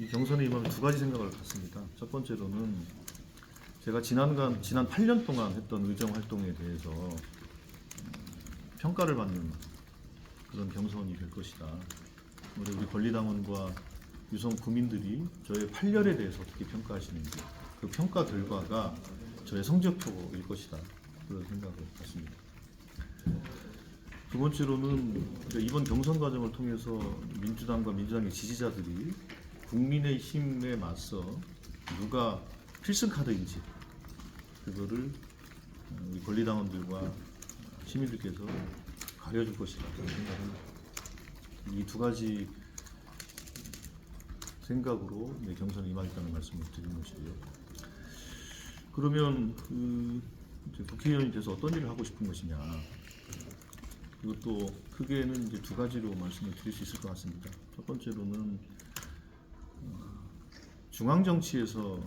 이 경선에 임하면 두 가지 생각을 갖습니다. 첫 번째로는 제가 지난 8년 동안 했던 의정 활동에 대해서 평가를 받는 그런 경선이 될 것이다. 우리 권리당원과 유성 구민들이 저의 8년에 대해서 어떻게 평가하시는지 그 평가 결과가 저의 성적표일 것이다. 그런 생각을 갖습니다. 두 번째로는 이번 경선 과정을 통해서 민주당과 민주당의 지지자들이 국민의힘에 맞서 누가 필승카드인지 그거를 우리 권리당원들과 시민들께서 가려줄 것이다 그런 생각합니다. 이 두 가지 생각으로 경선에 임하겠다는 말씀을 드리는 것이고요. 그러면 이제 국회의원이 돼서 어떤 일을 하고 싶은 것이냐, 이것도 크게는 이제 두 가지로 말씀을 드릴 수 있을 것 같습니다. 첫 번째로는 중앙 정치에서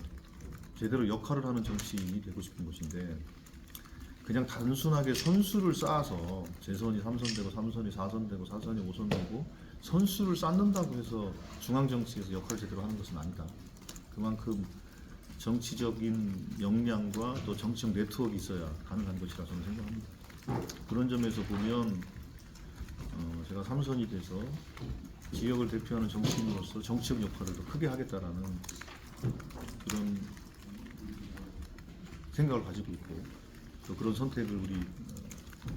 제대로 역할을 하는 정치인이 되고 싶은 것인데, 그냥 단순하게 선수를 쌓아서 재선이 3선 되고 3선이 4선 되고 4선이 5선 되고 선수를 쌓는다고 해서 중앙 정치에서 역할을 제대로 하는 것은 아니다. 그만큼 정치적인 역량과 또 정치적 네트워크가 있어야 가능한 것이라 저는 생각합니다. 그런 점에서 보면 제가 3선이 돼서 지역을 대표하는 정치인으로서 정치적 역할을 더 크게 하겠다라는 그런 생각을 가지고 있고, 또 그런 선택을 우리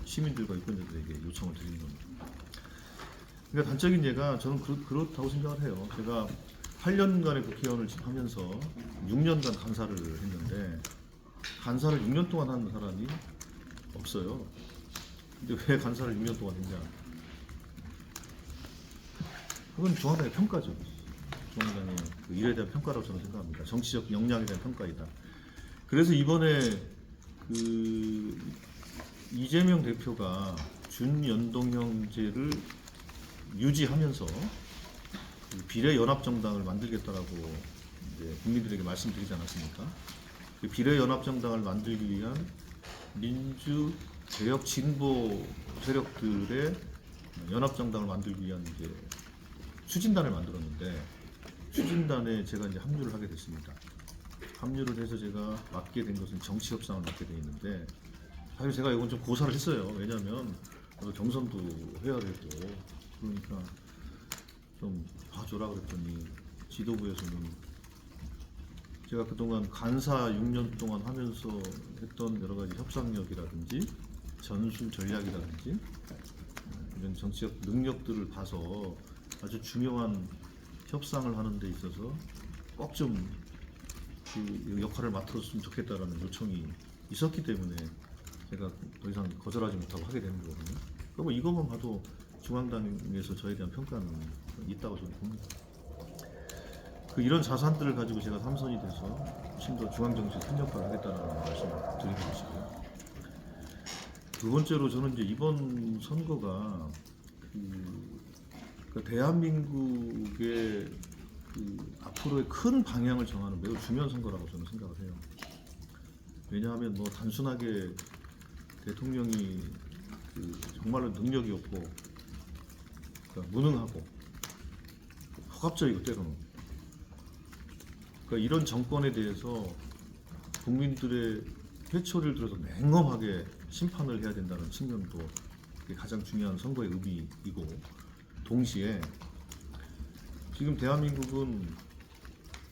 시민들과 유권자들에게 요청을 드리는 겁니다. 그러니까 단적인 예가 저는 그렇다고 생각을 해요. 제가 8년간의 국회의원을 하면서 6년간 간사를 했는데, 간사를 6년 동안 한 사람이 없어요. 근데 왜 간사를 6년 동안 했냐? 그건 중앙당의 평가죠. 중앙당의 그 일에 대한 평가라고 저는 생각합니다. 정치적 역량에 대한 평가이다. 그래서 이번에 이재명 대표가 준연동형제를 유지하면서 비례연합정당을 만들겠다라고 이제 국민들에게 말씀드리지 않았습니까? 그 비례연합정당을 만들기 위한 민주 개혁 진보 세력들의 연합정당을 만들기 위한 이제 추진단을 만들었는데, 추진단에 제가 이제 합류를 하게 됐습니다. 합류를 해서 제가 맡게 된 것은 정치협상을 맡게 돼 있는데, 사실 제가 이건 좀 고사를 했어요. 왜냐하면 경선도 해야 되고, 그러니까 좀 봐줘라 그랬더니 지도부에서는 제가 그동안 간사 6년 동안 하면서 했던 여러 가지 협상력이라든지 전술 전략이라든지 이런 정치적 능력들을 봐서 아주 중요한 협상을 하는 데 있어서 꼭 좀 그 역할을 맡았으면 좋겠다라는 요청이 있었기 때문에 제가 더 이상 거절하지 못하고 하게 되는 거거든요. 그럼 이것만 봐도 중앙당에서 저에 대한 평가는 있다고 저는 봅니다. 이런 자산들을 가지고 제가 3선이 돼서 훨씬 더 중앙정치에 큰 역할을 하겠다는 말씀을 드리는 것이고요. 두 번째로 저는 이제 이번 선거가 대한민국의 앞으로의 큰 방향을 정하는 매우 중요한 선거라고 저는 생각을 해요. 왜냐하면 뭐 단순하게 대통령이 정말로 능력이 없고 무능하고 허갑적이고 때로는 이런 정권에 대해서 국민들의 회초리를 들어서 맹엄하게 심판을 해야 된다는 측면도 가장 중요한 선거의 의미이고, 동시에 지금 대한민국은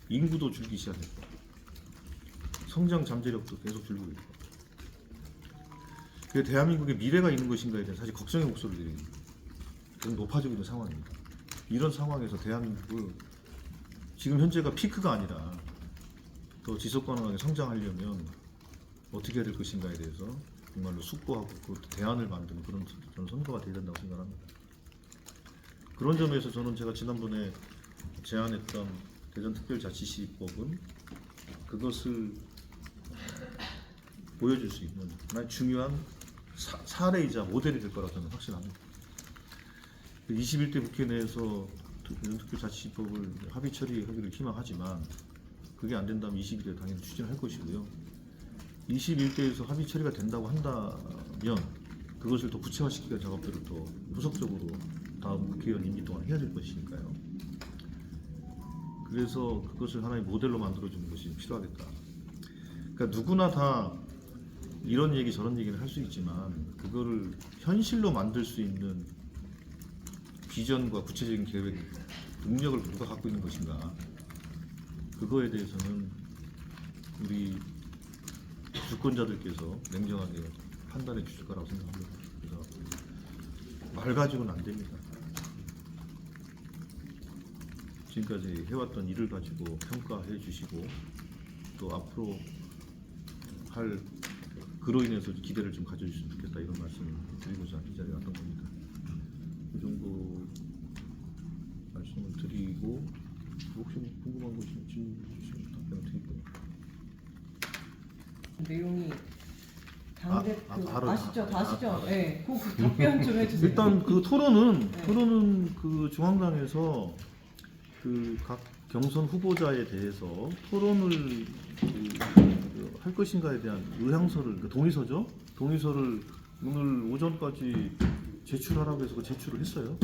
인구도 줄기 시작했고 성장 잠재력도 계속 줄고 있고, 대한민국의 미래가 있는 것인가에 대한 사실 걱정의 목소리들이 계속 높아지고 있는 상황입니다. 이런 상황에서 대한민국을 지금 현재가 피크가 아니라 더 지속 가능하게 성장하려면 어떻게 해야 될 것인가에 대해서 정말로 숙고하고 그 대안을 만드는 그런 저는 선거가 되어야 된다고 생각합니다. 그런 점에서 저는 제가 지난번에 제안했던 대전특별자치시법은 그것을 보여줄 수 있는 하나의 중요한 사례이자 모델이 될 거라고 저는 확신합니다. 21대 국회 내에서 대전특별자치시법을 합의 처리하기를 희망하지만 그게 안 된다면 22대 당연히 추진할 것이고요. 21대에서 합의 처리가 된다고 한다면 그것을 더 구체화시키는 작업들을 더 후속적으로 다음 국회의원 임기 동안 해야 될 것이니까요. 그래서 그것을 하나의 모델로 만들어주는 것이 필요하겠다. 그러니까 누구나 다 이런 얘기 저런 얘기를 할 수 있지만 그거를 현실로 만들 수 있는 비전과 구체적인 계획, 능력을 누가 갖고 있는 것인가, 그거에 대해서는 우리 주권자들께서 냉정하게 판단해 주실 거라고 생각합니다. 그래서 말 가지고는 안 됩니다. 지금까지 해왔던 일을 가지고 평가해 주시고 또 앞으로 할 그로 인해서 기대를 좀 가져주시면 좋겠다, 이런 말씀을 드리고자 이 자리에 왔던 겁니다. 그 정도 말씀을 드리고 혹시 궁금한 것이 질문 주시면 답변을 드리고요. 내용이 당대표 아시죠? 다 아시죠? 네, 그 답변 좀 해주세요. 일단 그 토론은 네. 그 중앙당에서 그 각 경선 후보자에 대해서 토론을 할 것인가에 대한 의향서를, 그 동의서죠. 동의서를 오늘 오전까지 제출하라고 해서 제출을 했어요.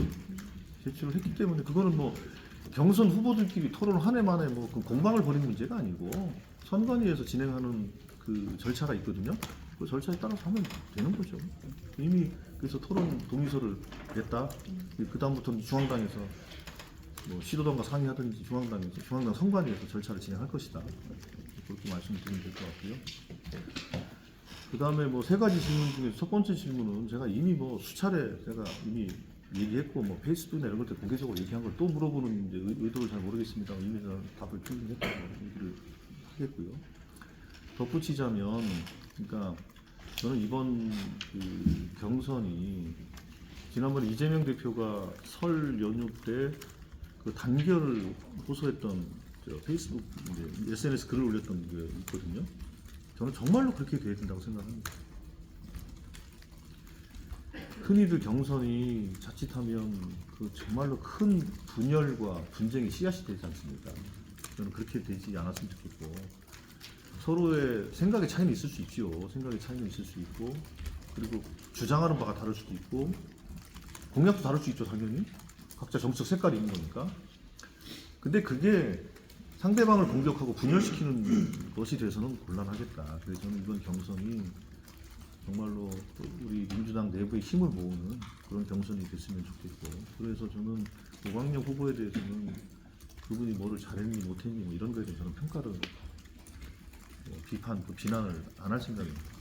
제출을 했기 때문에 그거는 뭐 경선 후보들끼리 토론 한 해 만에 뭐 그 공방을 벌이는 문제가 아니고 선관위에서 진행하는 그 절차가 있거든요. 그 절차에 따라서 하면 되는 거죠. 이미 그래서 토론 동의서를 냈다. 그 다음부터는 중앙당에서 뭐 시도당과 상의하든지 중앙당 선관위에서 절차를 진행할 것이다. 그렇게 말씀드리면 될 것 같고요. 그 다음에 뭐 세 가지 질문 중에 첫 번째 질문은 제가 이미 뭐 수차례 제가 이미 얘기했고 뭐 페이스북이나 이런 것들 공개적으로 얘기한 걸 또 물어보는 이제 의도를 잘 모르겠습니다. 이미 저는 답을 충분히 했다고 얘기를 하겠고요. 덧붙이자면, 그러니까 저는 이번 그 경선이 지난번에 이재명 대표가 설 연휴 때 그 단결을 호소했던 저 페이스북 이제 SNS 글을 올렸던 게 있거든요. 저는 정말로 그렇게 돼야 된다고 생각합니다. 흔히들 경선이 자칫하면 그 정말로 큰 분열과 분쟁의 씨앗이 되지 않습니까? 저는 그렇게 되지 않았으면 좋겠고, 서로의 생각의 차이는 있을 수 있지요. 생각의 차이는 있을 수 있고, 그리고 주장하는 바가 다를 수도 있고, 공약도 다를 수 있죠, 당연히. 각자 정책 색깔이 있는 거니까. 근데 그게 상대방을 공격하고 분열시키는 것이 돼서는 곤란하겠다. 그래서 저는 이번 경선이 정말로 우리 민주당 내부의 힘을 모으는 그런 경선이 됐으면 좋겠고, 그래서 저는 오광영 후보에 대해서는 그분이 뭐를 잘했니 못했니 뭐 이런 거에 대해서 저는 평가를 비판, 비난을 안 할 생각입니다.